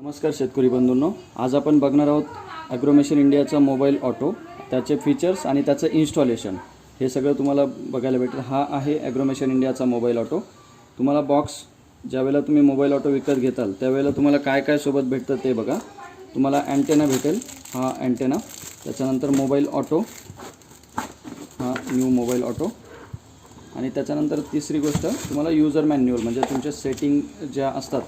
नमस्कार शेतकरी बंधूंनो, आज आपण बघणार आहोत ॲग्रोमेशन इंडियाचा मोबाईल ऑटो, त्याचे फीचर्स आणि त्याचं इन्स्टॉलेशन हे सगळं तुम्हाला बघायला भेटेल। हा आहे ॲग्रोमेशन इंडियाचा मोबाईल ऑटो। तुम्हाला बॉक्स ज्यावेळेला तुम्ही मोबाईल ऑटो विकत घेताल त्यावेळेला तुम्हाला काय काय सोबत भेटतं ते बघा। तुम्हाला अँटेना भेटेल, हा अँटेना, त्याच्यानंतर मोबाईल ऑटो, हा न्यू मोबाईल ऑटो, आणि त्याच्यानंतर तिसरी गोष्ट तुम्हाला यूजर मॅन्युअल, म्हणजे तुमच्या सेटिंग ज्या असतात,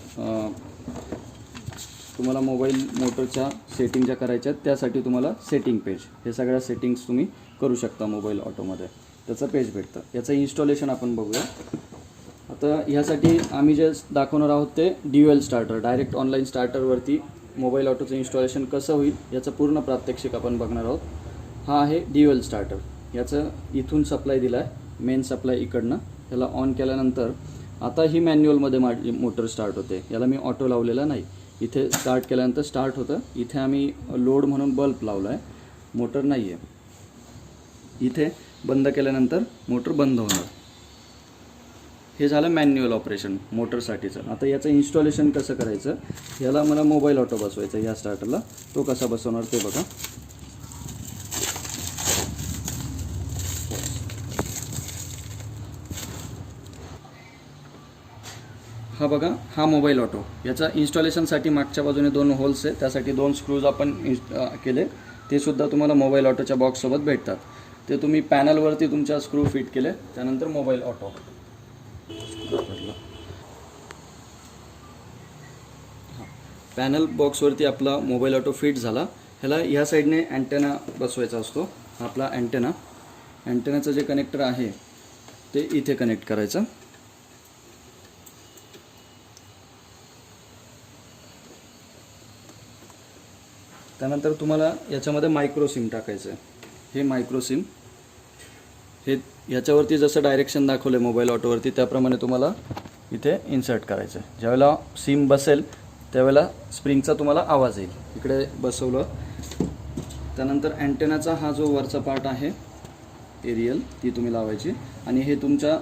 तुम्हाला मोबाईल मोटरच्या सेटिंग ज्या करायच्या आहेत त्यासाठी तुम्हाला सेटिंग पेज, हे सगळ्या सेटिंग्स तुम्ही करू शकता मोबाईल ऑटोमध्ये, त्याचं पेज भेटतं। याचं इन्स्टॉलेशन आपण बघूया। आता ह्यासाठी आम्ही जे दाखवणार आहोत ते ड्युअल स्टार्टर, डायरेक्ट ऑनलाईन स्टार्टरवरती मोबाईल ऑटोचं इन्स्टॉलेशन कसं होईल याचं पूर्ण प्रात्यक्षिक आपण बघणार आहोत। हा आहे ड्युअल स्टार्टर, याचं इथून सप्लाय दिला आहे, मेन सप्लाय इकडनं। याला ऑन केल्यानंतर आता ही मॅन्युअलमध्ये माझी मोटर स्टार्ट होते, याला मी ऑटो लावलेला नाही। इथे स्टार्ट केल्यानंतर स्टार्ट होतं, इथे आम्ही लोड म्हणून बल्ब लावला आहे, मोटर नाही आहे। इथे बंद केल्यानंतर मोटर बंद होणार। हे झालं मॅन्युअल ऑपरेशन मोटरसाठीचं। आता याचं इन्स्टॉलेशन कसं करायचं, याला मला मोबाईल ऑटो बसवायचा या स्टार्टरला, तो कसा बसवणार ते बघा। हा बघा, हा मोबाईल ऑटो, याचा इन्स्टॉलेशनसाठी मागच्या बाजूने दोन होल्स आहे, त्यासाठी दोन स्क्रूज आपण केले, ते सुद्धा तुम्हाला मोबाईल ऑटोच्या बॉक्ससोबत भेटतात। ते तुम्ही पॅनलवरती तुमच्या स्क्रू फिट केले, त्यानंतर मोबाईल ऑटो पॅनल बॉक्सवरती आपला मोबाईल ऑटो फिट झाला। ह्याला ह्या साईडने अँटेना बसवायचा असतो, आपला अँटेना, अँटेनाचं जे कनेक्टर आहे ते इथे कनेक्ट करायचं। त्यानंतर तुम्हाला याच्यामध्ये मायक्रो सिम टाकायचं आहे। हे मायक्रो सिम, हे याच्यावरती जसं डायरेक्शन दाखवलं मोबाईल ऑटोवरती त्याप्रमाणे तुम्हाला इथे इन्सर्ट करायचं आहे। ज्यावेळेला सिम बसेल त्यावेळेला स्प्रिंगचा तुम्हाला आवाज येईल। इकडे बसवलं, त्यानंतर अँटेनाचा हा जो वरचा पार्ट आहे एरियल, ती तुम्ही लावायची, आणि हे तुमच्या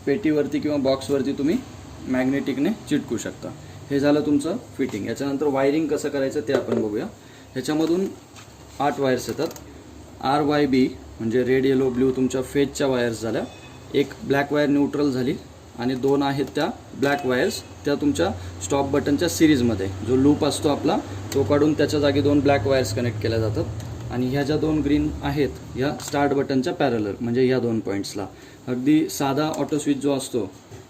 पेटीवरती किंवा बॉक्सवरती तुम्ही मॅग्नेटिकने चिटकू शकता। हे झालं तुमचं फिटिंग। याच्यानंतर वायरिंग कसं करायचं ते आपण बघूया। ह्याच्यामधून 8 वायर्स येतात, RYB म्हणजे रेड येलो ब्ल्यू तुमच्या फेजच्या वायर्स झाल्या, एक ब्लॅक वायर न्यूट्रल झाली, आणि 2 आहेत त्या ब्लॅक वायर्स त्या तुमच्या स्टॉप बटनच्या सिरीजमध्ये जो लूप असतो आपला तो काढून त्याच्या जागी 2 ब्लॅक वायर्स कनेक्ट केल्या जातात। आणि ह्या ज्या 2 ग्रीन आहेत ह्या स्टार्ट बटनच्या पॅरलर, म्हणजे ह्या 2 पॉईंट्सला अगदी साधा ऑटो स्विच जो असतो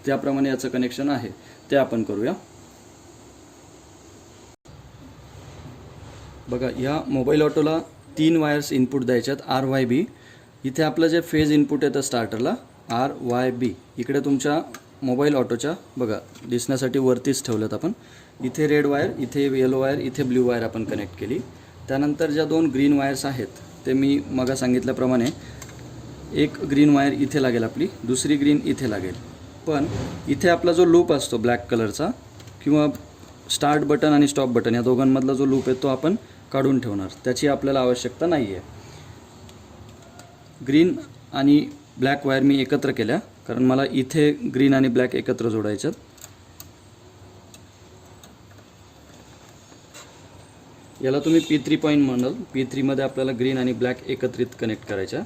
त्याप्रमाणे याचं कनेक्शन आहे, ते आपण करूया। बघा, या मोबाईल ऑटोला 3 वायर्स इनपुट द्यायच्यात RYB। इथे आपलं जे फेज इनपुट येतं स्टार्टरला RYB, इकडे तुमच्या मोबाईल ऑटोच्या बघा दिसण्यासाठी वरतीच ठेवलेत आपण। इथे रेड वायर, इथे येलो वायर, इथे ब्ल्यू वायर आपण कनेक्ट केली। त्यानंतर ज्या 2 ग्रीन वायर्स आहेत ते मी मग सांगितल्याप्रमाणे एक ग्रीन वायर इथे लागेल आपली, दुसरी ग्रीन इथे लागेल, पण इथे आपला जो लूप असतो ब्लॅक कलरचा किंवा स्टार्ट बटन आणि स्टॉप बटन या दोघांमधला जो लूप आहे तो आपण काढून ठेवणार, त्याची आपल्याला आवश्यकता नाही आहे। ग्रीन आणि ब्लॅक वायर मी एकत्र केल्या कारण मला इथे ग्रीन आणि ब्लॅक एकत्र जोडायच्यात। याला तुम्ही P3 पॉईंट म्हणाल, P3 मध्ये आपल्याला ग्रीन आणि ब्लॅक एकत्रित कनेक्ट करायच्या।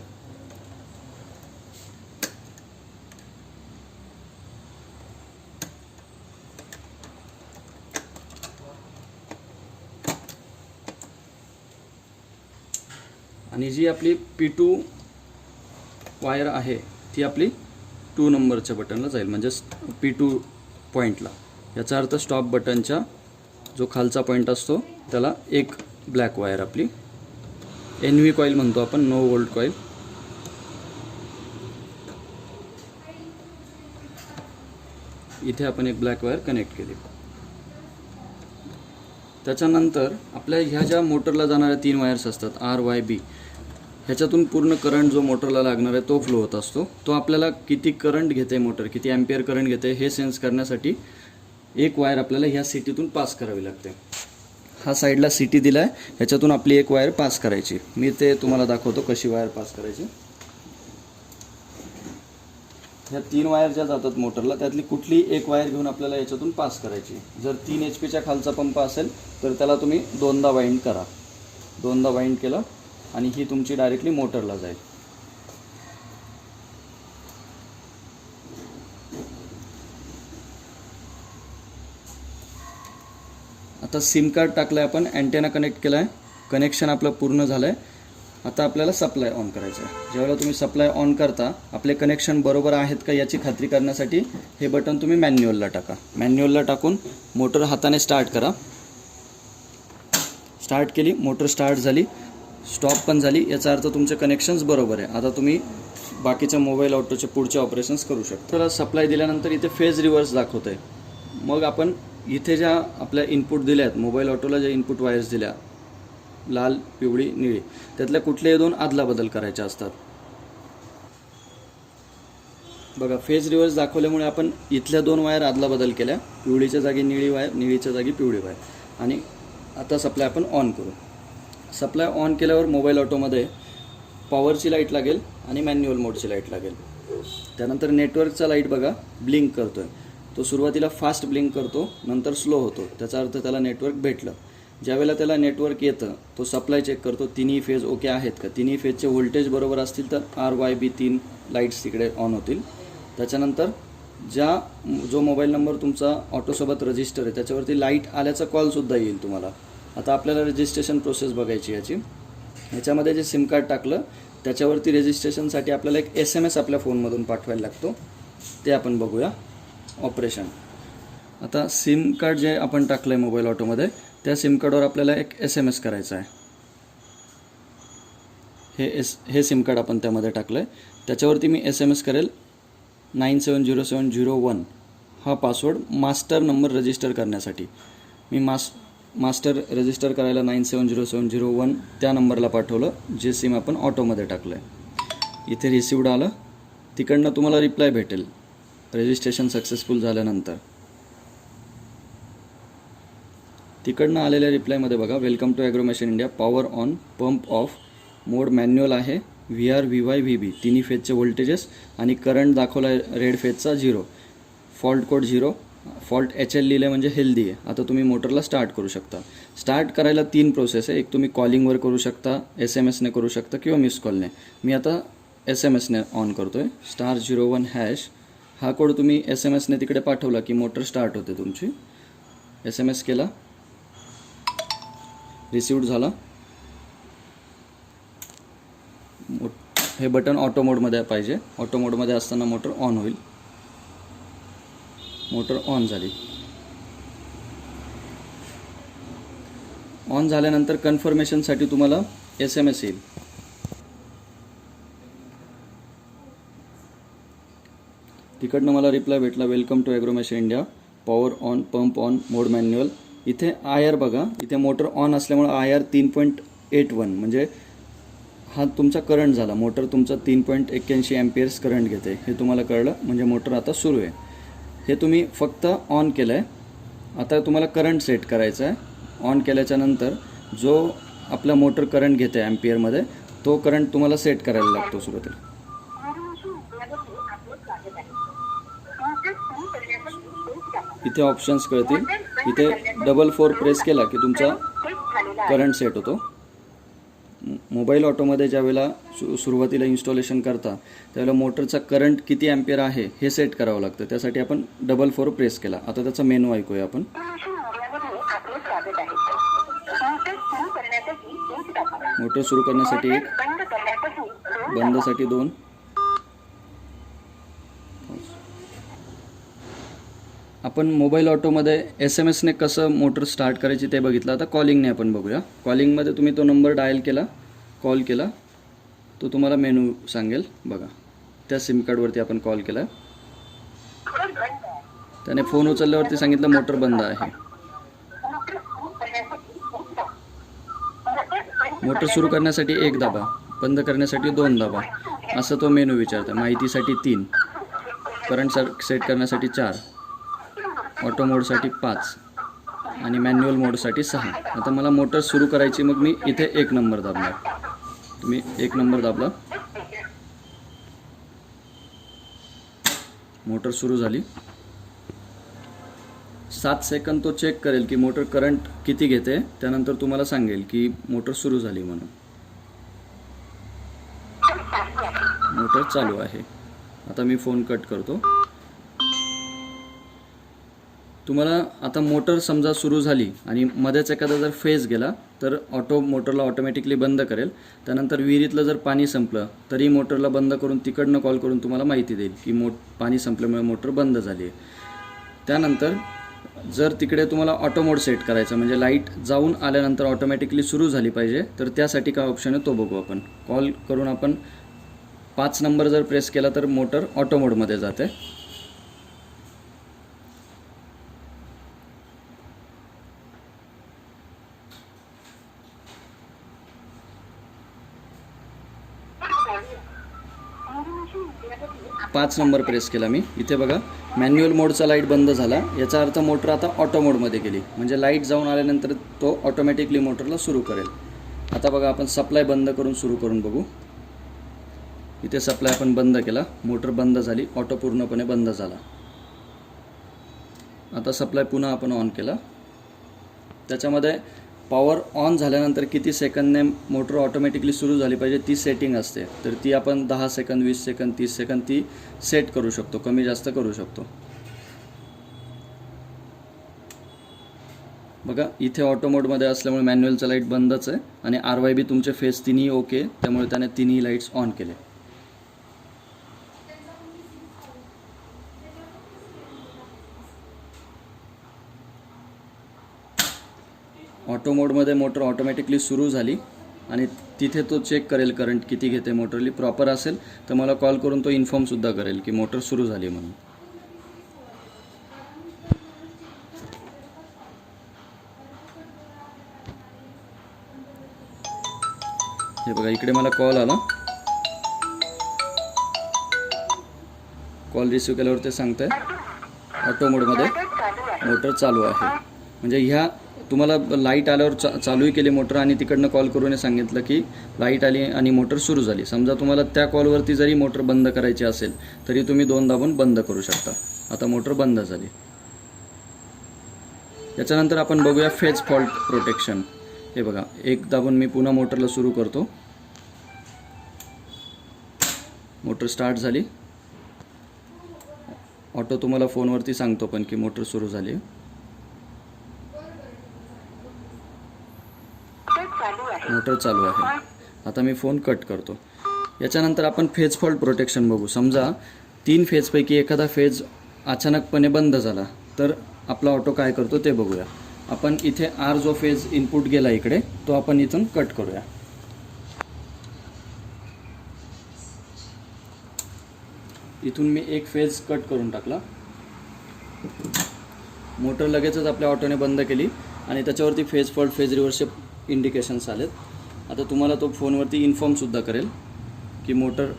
आणि जी आपली P2 वायर आहे ती आपली 2 नंबरच्या बटनला जाईल, म्हणजे P2 पॉईंटला। याचा अर्थ स्टॉप बटनच्या जो खालचा पॉईंट असतो त्याला एक ब्लॅक वायर आपली NV कॉईल म्हणतो आपण, नो वोल्ट कॉईल। इथे आपण एक ब्लॅक वायर कनेक्ट केली। त्याच्यानंतर आपल्या ह्या ज्या मोटरला जाणाऱ्या 3 वायर्स असतात RYB, ह्याच्यातून पूर्ण करंट जो मोटरला लागणार आहे तो फ्लो होत असतो। तो आपल्याला किती करंट घेते मोटर, किती ॲम्पियर करंट घेते हे सेन्स करण्यासाठी एक वायर आपल्याला ह्या सिटीतून पास करावी लागते। हा साईडला सिटी दिला आहे, ह्याच्यातून आपली एक वायर पास करायची। मी ते तुम्हाला दाखवतो कशी वायर पास करायची। ह्या 3 वायर ज्या जातात मोटरला त्यातली कुठली एक वायर घेऊन आपल्याला याच्यातून पास करायची. जर 3 HP खालचा पंप असेल तर त्याला तुम्ही 2दा वाइंड करा. 2दा वाइंड केलं आणि ही तुमची डायरेक्टली मोटरला जाईल. आता सिम कार्ड टाकलं आहे आपण, अँटेना कनेक्ट केला आहे, कनेक्शन आपलं पूर्ण झालं आहे. आता आपल्याला सप्लाय ऑन करायचं आहे. ज्यावेळेला तुम्ही सप्लाय ऑन करता आपले कनेक्शन बरोबर आहेत का याची खात्री करण्यासाठी हे बटन तुम्ही मॅन्युअलला टाका. मॅन्युअलला टाकून मोटर हाताने स्टार्ट करा. स्टार्ट केली, मोटर स्टार्ट झाली, स्टॉप पण झाली, याचा अर्थ तुमचे कनेक्शन्स बरोबर आहे. आता तुम्ही बाकीच्या मोबाईल ऑटोचे पुढचे ऑपरेशन्स करू शकता. तर सप्लाय दिल्यानंतर इथे फेज रिव्हर्स दाखवत आहे. मग आपण इथे ज्या आपल्या इनपुट दिल्या आहेत, मोबाईल ऑटोला ज्या इनपुट वायर्स दिल्या लाल, पिवळी, निळी, त्यातल्या कुठल्याही 2 आदलाबदल करायच्या असतात. बघा फेज रिव्हर्स दाखवल्यामुळे आपण इथल्या 2 वायर आदलाबदल केल्या, पिवळीच्या जागी निळी वायर, निळीच्या जागी पिवळी वायर. आणि आता सप्लाय आपण ऑन करू. सप्लाय ऑन केल्यावर मोबाईल ऑटोमध्ये पॉवरची लाईट लागेल आणि मॅन्युअल मोडची लाईट लागेल. त्यानंतर नेटवर्कचा लाईट बघा ब्लिंक करतोय. तो सुरुवातीला फास्ट ब्लिंक करतो, नंतर स्लो होतो. त्याचा अर्थ त्याला नेटवर्क भेटलं. ज्यावेळेला त्याला नेटवर्क येतं तो सप्लाय चेक करतो, तिन्ही फेज ओके आहेत का. तिन्ही फेजचे व्होल्टेज बरोबर असतील तर RYB 3 लाईट्स तिकडे ऑन होतील. त्याच्यानंतर जो मोबाईल नंबर तुमचा ऑटोसोबत रजिस्टर आहे त्याच्यावरती लाईट आल्याचा कॉलसुद्धा येईल तुम्हाला. आता आपल्याला रजिस्ट्रेशन प्रोसेस बघायची याची. ह्याच्यामध्ये जे सिम कार्ड टाकलं त्याच्यावरती रजिस्ट्रेशनसाठी आपल्याला एक SMS आपल्या फोनमधून पाठवायला लागतो. ते आपण बघूया. ऑपरेशन. आता सिम कार्ड जे आपण टाकलं आहे मोबाईल ऑटोमध्ये त्या सिम कार्डवर आपल्याला एक SMS करायचा आहे. हे सिम कार्ड आपण त्यामध्ये टाकलं आहे. त्याच्यावरती मी SMS करेल 970701 हा पासवर्ड मास्टर नंबर रजिस्टर करण्यासाठी. मी मास्टर रजिस्टर करायला 970701 त्या नंबरला पाठवलं जे सिम आपण ऑटोमध्ये टाकलं आहे. इथे रिसिव्ड आलं, तिकडनं तुम्हाला रिप्लाय भेटेल रजिस्ट्रेशन सक्सेसफुल झाल्यानंतर. तिकडनं आलेल्या रिप्लायमध्ये बघा welcome to Agromation India, power on, pump off, mode manual आहे, VR, VY, VB तिन्ही फेजचे व्होल्टेजेस आणि करंट दाखवला रेड फेजचा 0, फॉल्ट कोड 0, फॉल्ट HL लिहिले म्हणजे हेल्दी आहे. आता तुम्ही मोटरला स्टार्ट करू शकता. स्टार्ट करायला 3 प्रोसेस आहे. एक तुम्ही कॉलिंगवर करू शकता, SMS ने करू शकता किंवा मिस कॉलने. मी आता SMS ने ऑन करतो आहे. *01# हा कोड तुम्ही SMS ने तिकडे पाठवला की मोटर स्टार्ट होते तुमची. SMS केला, रिसिव्ड झाला. हे बटन ऑटो मोडमध्ये पाहिजे. ऑटो मोडमध्ये असताना मोटर ऑन होईल. मोटर ऑन झाली. ऑन झाल्यानंतर कन्फर्मेशनसाठी तुम्हाला SMS येईल. तिकडनं मला रिप्लाय भेटला welcome to Agromation India, power on, pump on, mode manual. इथे IR बघा, इथे मोटर ऑन असल्यामुळे IR 3.81 म्हणजे हा तुमचा करंट झाला. मोटर तुमचा 3.81 एम्पियर्स करंट घेते हे तुम्हाला कळलं, म्हणजे मोटर आता सुरू आहे. हे तुम्ही फक्त ऑन केलं आहे. आता तुम्हाला करंट सेट करायचा आहे. ऑन केल्याच्या नंतर जो आपला मोटर करंट घेते ॲम्पियरमध्ये तो करंट तुम्हाला सेट करायला लागतो सुरुवातीला. इथे ऑप्शन्स कळतील. इथे 4 प्रेस केला की तुमचा करंट सेट होतो. मोबाईल ऑटोमध्ये ज्यावेळेला सुरुवातीला इन्स्टॉलेशन करता त्यावेळेला मोटरचा करंट किती ॲम्पियर आहे हे सेट करावं लागतं. त्यासाठी आपण 4 प्रेस केला. आता त्याचा मेनू ऐकूया आपण. मोटर सुरू करण्यासाठी 1, बंदसाठी 2, आपण मोबाईल ऑटोमध्ये SMS ने कसं मोटर स्टार्ट करायची ते बघितलं. आता कॉलिंगने आपण बघूया. कॉलिंगमध्ये तुम्ही तो नंबर डायल केला, कॉल केला, तो तुम्हाला मेनू सांगेल. बघा त्या सिम कार्डवरती आपण कॉल केला. त्याने फोन उचलल्यावरती सांगितलं मोटर बंद आहे. मोटर सुरू करण्यासाठी 1 दाबा, बंद करण्यासाठी 2 दाबा, असं तो मेनू विचारतो. माहितीसाठी 3, करंट सेट करण्यासाठी 4, ऑटो मोडसाठी 5 आणि मॅन्युअल मोडसाठी 6. आता मला मोटर सुरू करायची, मग मी इथे 1 नंबर दाबणार. तुम्ही 1 नंबर दाबला, मोटर सुरू झाली. 7 सेकंद तो चेक करेल की मोटर करंट किती घेते, त्यानंतर तुम्हाला सांगेल की मोटर सुरू झाली म्हणून. मोटर चालू आहे. आता मी फोन कट करतो. तुम्हाला आता मोटर समजा सुरू झाली आणि मध्येच एखादा जर फेज गेला तर मोटरला ऑटोमॅटिकली बंद करेल. त्यानंतर विहिरीतलं जर पाणी संपलं तरी मोटरला बंद करून तिकडनं कॉल करून तुम्हाला माहिती देईल की पाणी संपल्यामुळे मोटर बंद झाली आहे. त्यानंतर जर तिकडे तुम्हाला ऑटो मोड सेट करायचा म्हणजे लाईट जाऊन आल्यानंतर ऑटोमॅटिकली सुरू झाली पाहिजे, तर त्यासाठी काय ऑप्शन आहे तो बघू आपण. कॉल करून आपण 5 नंबर जर प्रेस केला तर मोटर ऑटो मोडमध्ये जाते. पाच नंबर प्रेस केला मी. इथे बघा मॅन्युअल मोडचा लाईट बंद झाला. याचा अर्थ मोटर आता ऑटो मोडमध्ये गेली, म्हणजे लाईट जाऊन आल्यानंतर तो ऑटोमॅटिकली मोटरला सुरू करेल. आता बघा आपण सप्लाय बंद करून सुरू करून बघू. इथे सप्लाय आपण बंद केला, मोटर बंद झाली, ऑटो पूर्णपणे बंद झाला. आता सप्लाय पुन्हा आपण ऑन केला. त्याच्यामध्ये पॉवर ऑन झाल्यानंतर किती सेकंदने मोटर ऑटोमॅटिकली सुरू झाली पाहिजे ती सेटिंग असते. तर ती आपण 10 सेकंद, 20 सेकंद, 30 सेकंद ती सेट करू शकतो, कमी जास्त करू शकतो. बघा इथे ऑटो मोडमध्ये असल्यामुळे मॅन्युअलचं लाईट बंदच आहे आणि RYB तुमचे फेस तिन्ही ओके, त्यामुळे त्याने तिन्ही लाईट्स ऑन केले. ऑटो मोडमध्ये मोटर ऑटोमॅटिकली सुरू झाली आणि तिथे तो चेक करेल करंट किती घेते मोटरली. प्रॉपर असेल तर मला कॉल करून तो इन्फॉर्मसुद्धा करेल की मोटर सुरू झाली म्हणून. हे बघा इकडे मला कॉल आला. कॉल रिसिव्ह केल्यावर ते सांगतंय ऑटो मोडमध्ये मोटर चालू आहे. म्हणजे ह्या तुम्हाला लाईट आल्यावर चालूही केली मोटर आणि तिकडनं कॉल करून सांगितलं की लाईट आली आणि मोटर सुरू झाली. समजा तुम्हाला त्या कॉलवरती जरी मोटर बंद करायची असेल तरी तुम्ही 2 दाबून बंद करू शकता. आता मोटर बंद झाली. याच्यानंतर आपण बघूया फेज फॉल्ट प्रोटेक्शन. हे बघा 1 दाबून मी पुन्हा मोटरला सुरू करतो. मोटर स्टार्ट झाली. ऑटो तुम्हाला फोनवरती सांगतो पण की मोटर सुरू झाली. मोटर चालू आहे. आता मी फोन कट करतो. याच्यानंतर आपण फेज फॉल्ट प्रोटेक्शन बघू. समजा 3 फेजपैकी एखादा फेज अचानकपणे बंद झाला तर आपला ऑटो काय करतो ते बघूया. आपण इथे R जो फेज इनपुट गेला इकडे तो आपण इथून कट करूया. इथून मी 1 फेज कट करून टाकला. मोटर लगेचच आपल्या ऑटोने बंद केली आणि त्याच्यावरती फेज फॉल्ट, फेज रिव्हर्सचे इंडिकेशन्स आलेत. आता तुम्हाला तो फोनवरती इन्फॉर्मसुद्धा करेल की मोटर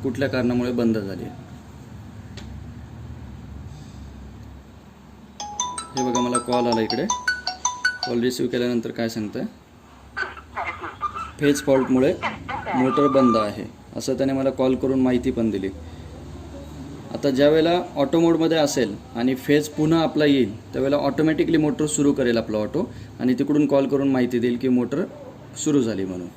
कुठल्या कारणामुळे बंद झाली आहे. हे बघा मला कॉल आला इकडे. कॉल रिसिव्ह केल्यानंतर काय सांगतंय, फेज फॉल्टमुळे मोटर बंद आहे असं त्याने मला कॉल करून माहिती पण दिली. आता ज्यावेळेला ऑटो मोडमध्ये असेल आणि फेज पुन्हा आपला येईल त्यावेळेला ऑटोमॅटिकली मोटर सुरू करेल आपला ऑटो आणि तिकडून कॉल करून माहिती देईल की मोटर सुरू झाली म्हणून.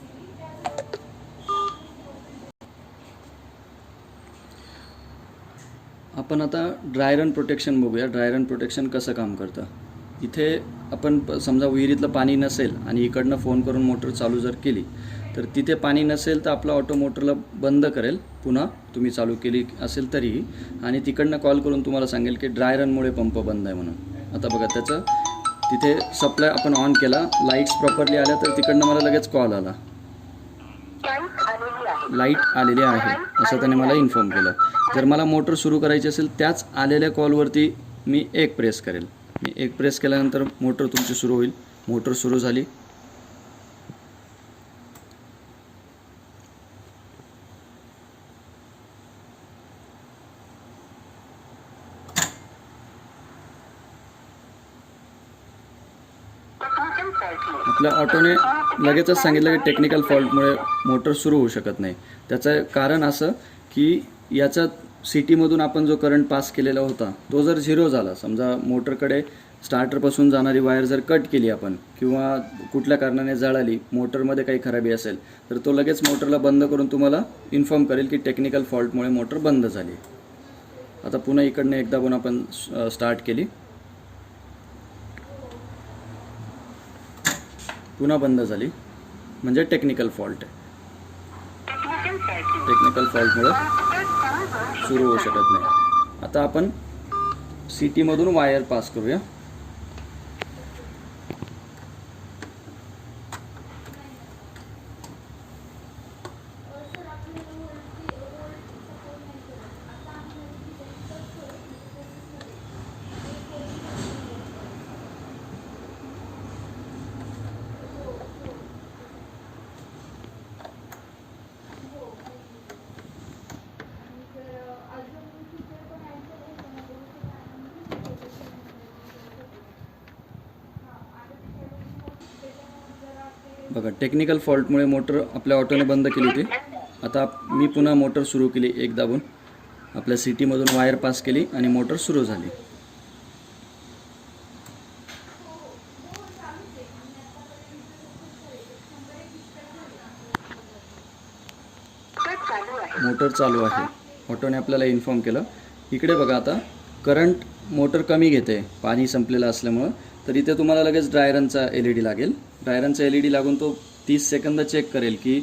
आपण आता ड्राय रन प्रोटेक्शन बघूया. ड्राय रन प्रोटेक्शन कसं काम करतं. इथे आपण समजा विहिरीतलं पाणी नसेल आणि इकडनं फोन करून मोटर चालू जर केली तर तिथे पाणी नसेल तर आपला ऑटो मोटरला बंद करेल पुन्हा तुम्ही चालू केली असेल तरीही, आणि तिकडनं कॉल करून तुम्हाला सांगेल की ड्राय रनमुळे पंप बंद आहे म्हणून. आता बघा त्याचं तिथे सप्लाय आपण ऑन केला, लाईट्स प्रॉपरली आल्या तर तिकडनं मला लगेच कॉल आला, लाईट आलेली आहे असं त्याने मला इन्फॉर्म केलं. जर मला मोटर सुरू करायची असेल त्याच आलेल्या कॉलवरती मी 1 प्रेस करेल. मी 1 प्रेस केल्यानंतर मोटर तुमची सुरू होईल. मोटर सुरू झाली. आपल्या ऑटोने लगेचच सांगितलं की टेक्निकल फॉल्टमुळे मोटर सुरू होऊ शकत नाही. त्याचं कारण असं की याचा सिटीमधून आपण जो करंट पास केलेला होता तो जर झिरो झाला, समजा मोटरकडे स्टार्टरपासून जाणारी वायर जर कट केली आपण किंवा कुठल्या कारणाने जळाली, मोटरमध्ये काही खराबी असेल, तर तो लगेच मोटरला बंद करून तुम्हाला इन्फॉर्म करेल की टेक्निकल फॉल्टमुळे मोटर बंद झाली. आता पुन्हा इकडनं एकदा पण आपण स्टार्ट केली, पुन्हा बंद झाली, म्हणजे टेक्निकल फॉल्ट आहे. टेक्निकल फॉल्टमुळे सुरू होऊ शकत नाही. आता आपण सिटीमधून वायर पास करूया. बघा, टेक्निकल फॉल्टमुळे मोटर आपल्या ऑटोने बंद केली होती. आता मी पुन्हा मोटर सुरू केली, एक दाबून आपल्या सिटीमधून वायर पास केली आणि मोटर सुरू झाली. मोटर चालू आहे. ऑटोने आपल्याला इन्फॉर्म केलं. इकडे बघा, आता करंट मोटर कमी घेते पाणी संपलेलं असल्यामुळं. तर इथे तुम्हाला लगेच ड्रायरनचा LED लागेल. ड्रायरनचा LED लागून तो 30 सेकंद चेक करेल की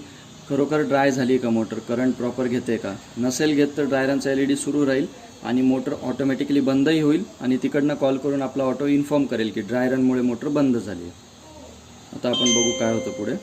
खरोखर ड्राय झाली का मोटर, करंट प्रॉपर घेते का. नसेल घेत तर ड्रायरनचा LED सुरू राहील आणि मोटर ऑटोमॅटिकली बंदही होईल आणि तिकडनं कॉल करून आपला ऑटो इन्फॉर्म करेल की ड्रायरनमुळे मोटर बंद झाली. आता आपण बघू काय होतं पुढे.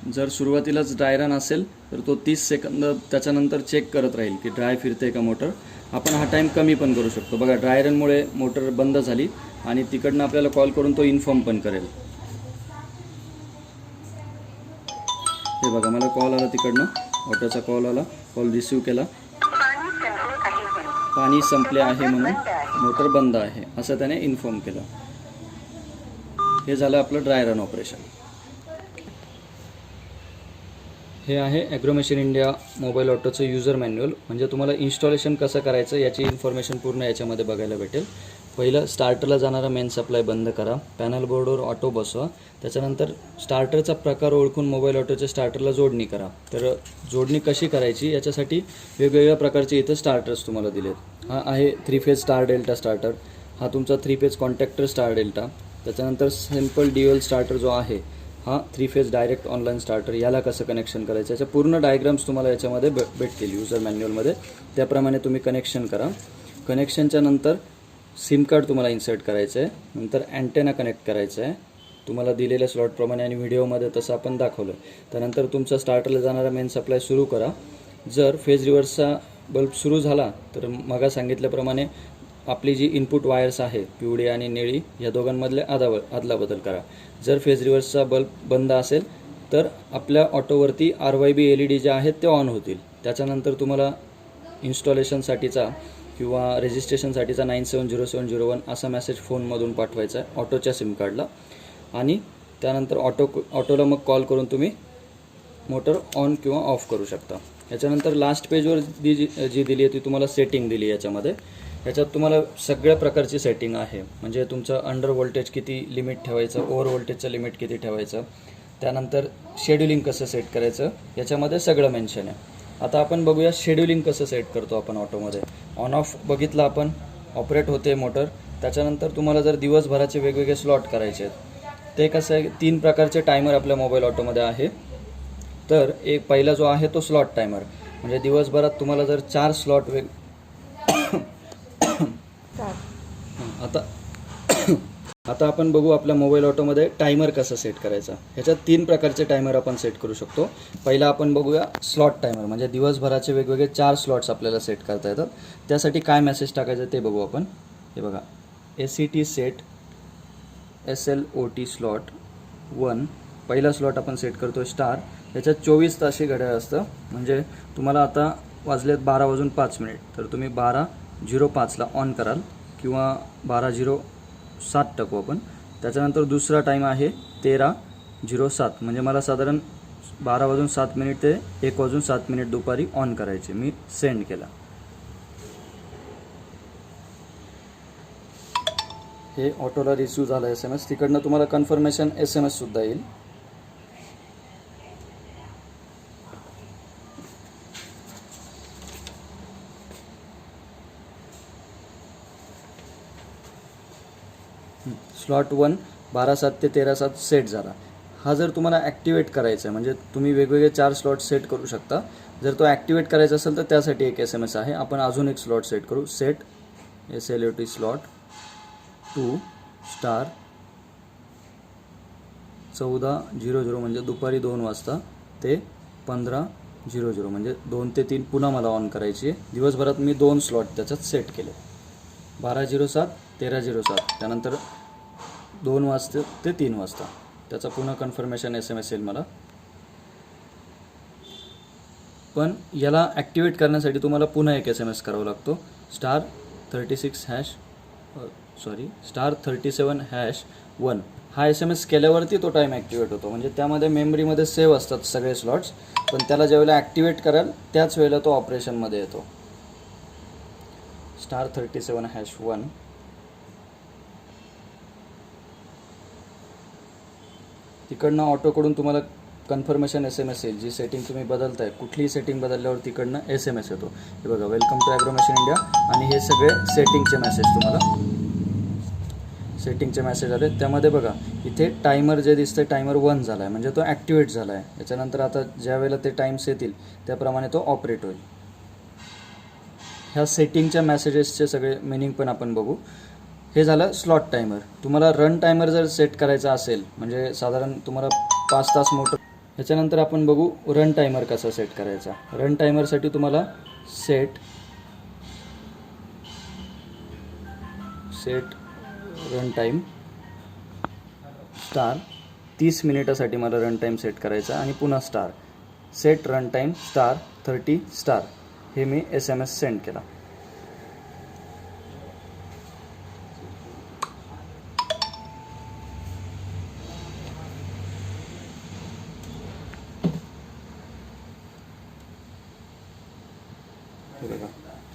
जर सुरुवातीलाच ड्राय रन असेल तर तो 30 सेकंद त्याच्यानंतर चेक करत राहील की ड्राय फिरते का मोटर. आपण हा टाईम कमी पण करू शकतो. बघा, ड्राय रनमुळे मोटर बंद झाली आणि तिकडनं आपल्याला कॉल करून तो इन्फॉर्म पण करेल. हे बघा, मला कॉल आला तिकडनं, ऑटोचा कॉल आला, कॉल रिसीव्ह केला. पाणी संपले आहे म्हणून मोटर बंद आहे असं त्याने इन्फॉर्म केलं. हे झालं आपलं ड्राय रन ऑपरेशन. हे आहे ॲग्रोमेशन इंडिया मोबाईल ऑटोचं युजर मॅन्युअल. म्हणजे तुम्हाला इन्स्टॉलेशन कसं करायचं याची इन्फॉर्मेशन पूर्ण याच्यामध्ये बघायला भेटेल. पहिलं स्टार्टरला जाणारा मेन सप्लाय बंद करा, पॅनल बोर्डवर ऑटो बसवा. त्याच्यानंतर स्टार्टरचा प्रकार ओळखून मोबाईल ऑटोच्या स्टार्टरला जोडणी करा. तर जोडणी कशी करायची याच्यासाठी वेगवेगळ्या प्रकारचे इथं स्टार्टर्स तुम्हाला दिलेत. हा आहे 3 फेज स्टार डेल्टा स्टार्टर. हा तुमचा 3 फेज कॉन्टॅक्टर स्टार डेल्टा. त्याच्यानंतर सिम्पल ड्युअल स्टार्टर जो आहे हा 3 फेज डायरेक्ट ऑनलाईन स्टार्टर. याला कसं कनेक्शन करायचं याच्या पूर्ण डायग्राम्स तुम्हाला याच्यामध्ये भेटतील युजर मॅन्युअलमध्ये. त्याप्रमाणे तुम्ही कनेक्शन करा. कनेक्शनच्या नंतर सिम कार्ड तुम्हाला इन्सर्ट करायचं आहे. नंतर अँटेना कनेक्ट करायचं आहे तुम्हाला दिलेल्या स्लॉटप्रमाणे आणि व्हिडिओमध्ये तसं आपण दाखवलं. त्यानंतर तुमचा स्टार्टरला जाणारा मेन सप्लाय सुरू करा. जर फेज रिव्हर्सचा बल्ब सुरू झाला तर मगा सांगितल्याप्रमाणे आपली जी इनपुट वायर्स आहे पिवळी आणि निळी या दोघांमधले आदलाबदल करा. जर फेज रिव्हर्सचा बल्ब बंद असेल तर आपल्या ऑटोवरती RYB LED जे आहेत ते ऑन होतील. त्याच्यानंतर तुम्हाला इन्स्टॉलेशनसाठीचा किंवा रजिस्ट्रेशनसाठीचा 970701 असा मेसेज फोनमधून पाठवायचा आहे ऑटोच्या सिम कार्डला. आणि त्यानंतर ऑटोला मग कॉल करून तुम्ही मोटर ऑन किंवा ऑफ करू शकता. याच्यानंतर लास्ट पेजवर जी दिली आहे ती तुम्हाला सेटिंग दिली याच्यामध्ये. याच्यात तुम्हाला सगळ्या प्रकारची सेटिंग आहे. म्हणजे तुमचं अंडर व्होल्टेज किती लिमिट ठेवायचं, ओव्हर व्होल्टेजचं लिमिट किती ठेवायचं, त्यानंतर शेड्युलिंग कसं सेट करायचं याच्यामध्ये सगळं मेन्शन आहे. आता आपण बघूया शेड्युलिंग कसं सेट करतो आपण ऑटोमध्ये. ऑन ऑफ बघितलं आपण, ऑपरेट होते मोटर. त्याच्यानंतर तुम्हाला जर दिवसभराचे वेगवेगळे स्लॉट करायचे आहेत ते कसं आहे, 3 प्रकारचे टायमर आपल्या मोबाईल ऑटोमध्ये आहे. तर एक पहिला जो आहे तो स्लॉट टायमर. म्हणजे दिवसभरात तुम्हाला जर 4 स्लॉट आता आपण बघू आपल्या मोबाईल ऑटोमध्ये टायमर कसं सेट करायचा. ह्याच्यात 3 प्रकारचे टायमर आपण सेट करू शकतो. पहिला आपण बघूया स्लॉट टायमर. म्हणजे दिवसभराचे वेगवेगळे 4 स्लॉट्स आपल्याला सेट करता येतात. त्यासाठी काय मेसेज टाकायचं ते बघू आपण. हे बघा, ACT सेट SLOT स्लॉट 1. पहिला स्लॉट आपण सेट करतो स्टार. याच्यात 24 ताशी घड्याळ असतं. म्हणजे तुम्हाला आता वाजलेत 12:05 तर तुम्ही 12:05ला ऑन कराल किंवा 12:07 टाकू आपण. त्याच्यानंतर दुसरा टाईम आहे 13:07 म्हणजे मला साधारण 12:07 ते 1:07 दुपारी ऑन करायचे. मी सेंड केला. हे ऑटोला रिसीव झाला SMS. तिकडनं तुम्हाला कन्फर्मेशन SMS सुद्धा येईल. स्लॉट 1 12:07 ते 13:07 सेट झाला. हा जर तुम्हाला ॲक्टिवेट करायचा आहे म्हणजे तुम्ही वेगवेगळे 4 स्लॉट सेट करू शकता. जर तो ॲक्टिवेट करायचा असेल तर त्यासाठी एक SMS आहे. आपण अजून एक स्लॉट सेट करू. सेट SLOT स्लॉट 2 स्टार 14:00 म्हणजे दुपारी 2 वाजता ते 15:00 म्हणजे 2 ते 3 पुन्हा मला ऑन करायची आहे. दिवसभरात मी 2 स्लॉट त्याच्यात सेट केले. 12:07 13:07 त्यानंतर 2 वाजता ते 3 वाजता. त्याचा पुन्हा कन्फर्मेशन SMS येईल मला. पण याला ॲक्टिवेट करण्यासाठी तुम्हाला पुन्हा एक SMS करावा लागतो. स्टार 37#1 हा SMS केल्यावरती तो टाईम ॲक्टिवेट होतो. म्हणजे त्यामध्ये मेमरीमध्ये सेव्ह असतात सगळे स्लॉट्स. पण त्याला ज्यावेळेला ॲक्टिवेट कराल त्याच वेळेला तो ऑपरेशनमध्ये येतो. स्टार 37#1 तिकडनं ऑटोकडून तुम्हाला कन्फर्मेशन SMS येईल. जी सेटिंग तुम्ही बदलताय कुठलीही सेटिंग बदलल्यावर तिकडनं SMS येतो. हे बघा वेलकम टू ॲग्रोमेशन इंडिया आणि हे सगळे सेटिंगचे मेसेज तुम्हाला सेटिंगचे मेसेज आले. त्यामध्ये बघा इथे टायमर जे दिसतं टायमर 1 झाला आहे म्हणजे तो ॲक्टिवेट झाला आहे. याच्यानंतर आता ज्या वेळेला ते टाईम्स येतील त्याप्रमाणे तो ऑपरेट होईल. ह्या सेटिंगच्या मेसेजेसचे सगळे मिनिंग पण आपण बघू. हे झालं स्लॉट टायमर. तुम्हाला रन टायमर जर सेट करायचा असेल म्हणजे साधारण तुम्हाला 5 तास मोटर. ह्याच्यानंतर आपण बघू रन टायमर कसा सेट करायचा. रन टायमरसाठी तुम्हाला सेट रन टाईम स्टार 30 मिनिटासाठी मला रन टाईम सेट करायचा आणि पुन्हा star set run time star 30 star हे मी SMS सेंड केला.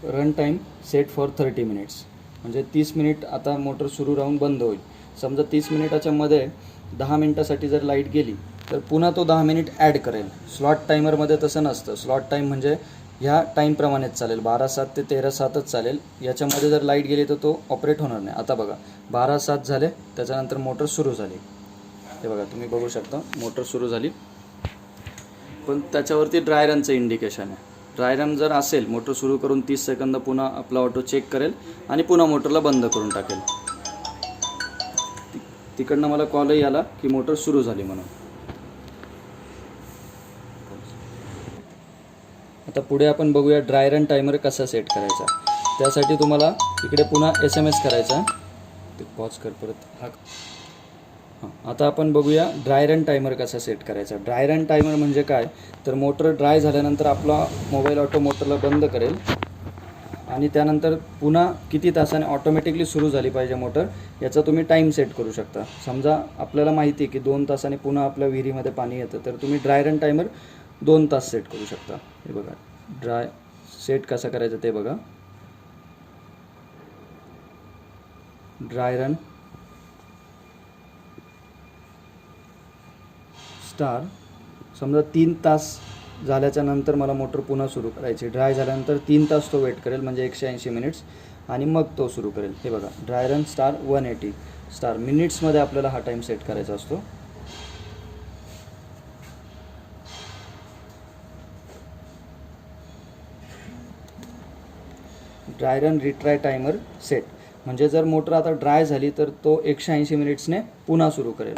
Run time set for 30 minutes म्हणजे 30 मिनिट आता मोटर सुरू राहून बंद होईल. समजा 30 मिनिटाच्या मध्ये 10 मिनिटासाठी जर लाईट गेली तर पुन्हा तो 10 मिनिट ॲड करेल. स्लॉट टायमरमध्ये तसं नसतं. स्लॉट टाईम म्हणजे ह्या टाईमप्रमाणेच चालेल. 12:07 ते 13:07च चालेल. याच्यामध्ये जर लाईट गेली तर तो ऑपरेट होणार नाही. आता बघा 12:07 झाले त्याच्यानंतर मोटर सुरू झाली. हे बघा तुम्ही बघू शकता मोटर सुरू झाली. पण त्याच्यावरती ड्राय रनचं इंडिकेशन आहे. ड्राय रन जर असेल मोटर सुरू करून 30 सेकंद पुन्हा आपला ऑटो चेक करेल आणि पुन्हा मोटरला बंद करून टाकेल. तिकडनं मला कॉलही आला की मोटर सुरू झाली म्हणून. आता पुढे आपण बघूया ड्राय रन टायमर कसा सेट करायचा. त्यासाठी तुम्हाला इकडे पुन्हा SMS करायचा. ते पॉज कर परत. आता आपण बघूया ड्राय रन टायमर कसा सेट करायचा. ड्राय रन टायमर म्हणजे काय तर मोटर ड्राय झाल्यानंतर आपला मोबाईल ऑटो मोटरला बंद करेल आणि त्यानंतर पुन्हा किती तासाने ऑटोमॅटिकली सुरू झाली पाहिजे मोटर याचा तुम्ही टाईम सेट करू शकता. समजा आपल्याला माहिती आहे की 2 तासाने पुन्हा आपल्या विहिरीमध्ये पाणी येतं तर तुम्ही ड्राय रन टायमर 2 तास सेट करू शकता. हे बघा ड्राय सेट कसा करायचं ते बघा. ड्राय रन स्टार समजा 3 तास झाल्याच्या नंतर मला मोटर पुन्हा सुरू करायची. ड्राय झाल्यानंतर 3 तास तो वेट करेल म्हणजे 180 मिनिट्स आणि मग तो सुरू करेल. हे बघा ड्राय रन स्टार 180 स्टार मिनिट्समध्ये आपल्याला हा टाईम सेट करायचा असतो. Dry run retry timer set म्हणजे जर मोटर आता ड्राय झाली तर तो 180 मिनिट्सने पुन्हा सुरू करेल.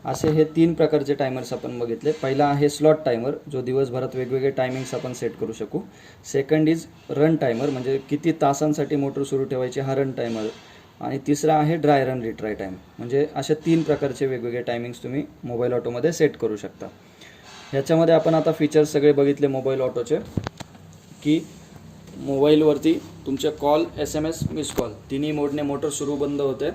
असे हे 3 प्रकारचे टायमर्स आपण बघितले. पहिला आहे स्लॉट टायमर जो दिवसभरात वेगवेगळे टायमिंग्स आपण सेट करू शकू. सेकंड इज रन टायमर म्हणजे किती तासांसाठी मोटर सुरू ठेवायची हा रन टायमर. आणि तिसरा आहे ड्राय रन रिट्राय टाईम म्हणजे अशा 3 प्रकारचे वेगवेगळे टायमिंग्स तुम्ही मोबाईल ऑटोमध्ये सेट करू शकता. ह्याच्यामध्ये आपण आता फीचर्स सगळे बघितले मोबाईल ऑटोचे, की मोबाईलवरती तुमचे कॉल, SMS, मिस कॉल तिन्ही मोडने मोटर सुरू बंद होते.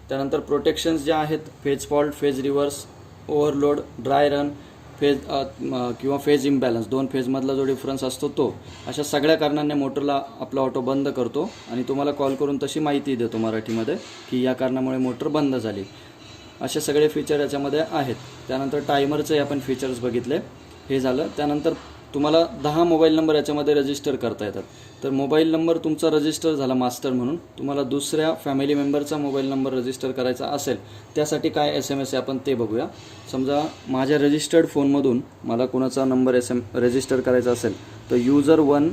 त्यानंतर प्रोटेक्शन्स जे आहेत, phase fault, phase reverse, overload, dry run, phase किंवा फेज इम्बॅलन्स, 2 फेजमधला जो डिफरन्स असतो तो, अशा सगळ्या कारणांनी मोटरला आपला ऑटो बंद करतो आणि तुम्हाला कॉल करून तशी माहिती देतो मराठीमध्ये की या कारणामुळे मोटर बंद झाली. असे सगळे फीचर याच्यामध्ये आहेत. त्यानंतर टायमरचे आपण फीचर्स बघितले, हे झालं. त्यानंतर तुम्हाला 10 मोबाईल नंबर याच्यामध्ये रजिस्टर करता येतात. तर मोबाईल नंबर तुमचा रजिस्टर झाला मास्टर म्हणून, तुम्हाला दुसऱ्या फॅमिली मेंबरचा मोबाईल नंबर रजिस्टर करायचा असेल, त्यासाठी काय SMS आहे आपण ते बघूया. समजा माझ्या रजिस्टर्ड फोनमधून मला कोणाचा नंबर रजिस्टर करायचा असेल तर युजर वन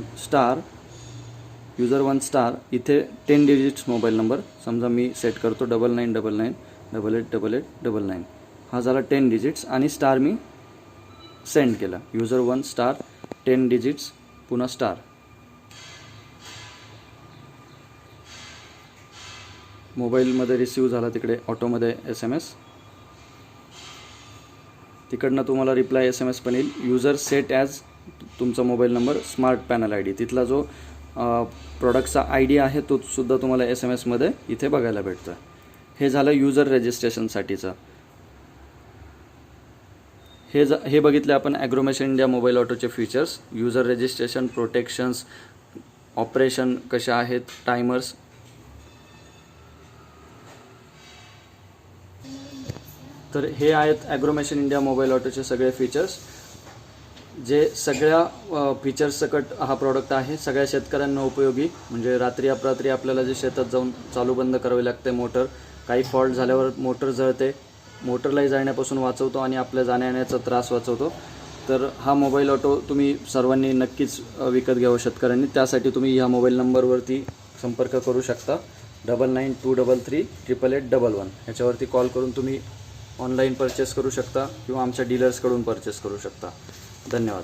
स्टार इथे 10 डिजिट्स मोबाईल नंबर समजा मी सेट करतो 9999888899. हा झाला 10 डिजिट्स आणि स्टार मी सेंड केला. युजर वन स्टार 10 डिजिट्स पुन्हा स्टार. मोबाईलमध्ये रिसीव झाला तिकडे ऑटोमध्ये SMS. तिकडनं तुम्हाला रिप्लाय SMS पण येईल. युजर सेट ॲज तुमचा mobile number, smart panel ID, तिथला जो प्रॉडक्टचा ID आहे तो सुद्धा तुम्हाला SMSमध्ये इथे बघायला भेटतं. हे झालं युजर रजिस्ट्रेशनसाठीचं. हे बघितले आपण ॲग्रोमेशन इंडिया मोबाईल ऑटोचे features, user registration, protections, operation कशा आहेत, टायमर्स. तर हे आहेत ॲग्रोमेशन इंडिया मोबाईल ऑटोचे सगळे फीचर्स, जे सगळ्या फीचर्स सकट हा प्रॉडक्ट आहे. सगळ्या शेतकऱ्यांना उपयोगी, म्हणजे रात्री अपरात्री आपल्याला जे शेतात जाऊन चालू बंद करावे लागते मोटर, काही फॉल्ट झाल्यावर मोटर जळते, मोटरलाही जाण्यापासून वाचवतो आणि आपल्या जाण्या येण्याचा त्रास वाचवतो. तर हा मोबाईल ऑटो तुम्ही सर्वांनी नक्कीच विकत घ्यावं शेतकऱ्यांनी. त्यासाठी तुम्ही ह्या मोबाईल नंबरवरती संपर्क करू शकता, 9923388811. ह्याच्यावरती कॉल करून तुम्ही ऑनलाईन परचेस करू शकता किंवा आमच्या डीलर्सकडून परचेस करू शकता. धन्यवाद.